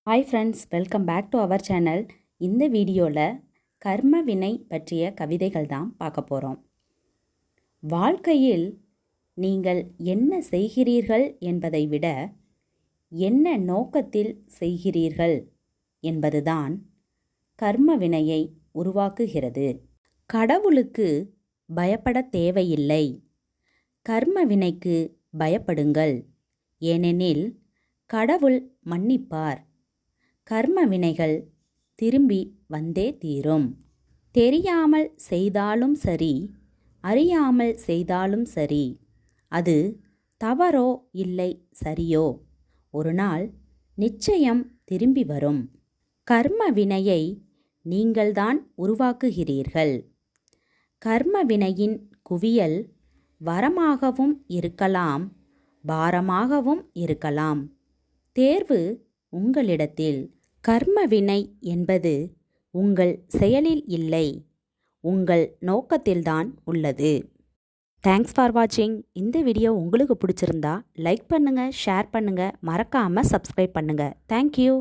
Hi friends, welcome back to our channel. இந்த வீடியோவில் கர்ம வினை பற்றிய கவிதைகள் தான் பார்க்க போகிறோம். வாழ்க்கையில் நீங்கள் என்ன செய்கிறீர்கள் என்பதை விட என்ன நோக்கத்தில் செய்கிறீர்கள் என்பதுதான் கர்ம வினையை உருவாக்குகிறது. கடவுளுக்கு பயப்பட தேவையில்லை, கர்ம வினைக்கு பயப்படுங்கள். ஏனெனில் கடவுள் மன்னிப்பார். கர்ம வினைகள் திரும்பி வந்தே தீரும். தெரியாமல் செய்தாலும் சரி, அறியாமல் செய்தாலும் சரி, அது தவறோ இல்லை சரியோ, ஒரு நாள் நிச்சயம் திரும்பி வரும். கர்ம வினையை நீங்கள்தான் உருவாக்குகிறீர்கள். கர்ம வினையின் குவியல் வரமாகவும் இருக்கலாம், பாரமாகவும் இருக்கலாம். தேர்வு உங்களிடத்தில். கர்ம வினை என்பது உங்கள் செயலில் இல்லை, உங்கள் நோக்கத்தில்தான் உள்ளது. தேங்க்ஸ் ஃபார் வாட்சிங். இந்த வீடியோ உங்களுக்கு பிடிச்சிருந்தா லைக் பண்ணுங்கள், ஷேர் பண்ணுங்கள், மறக்காமல் சப்ஸ்கிரைப் பண்ணுங்கள். தேங்க்யூ.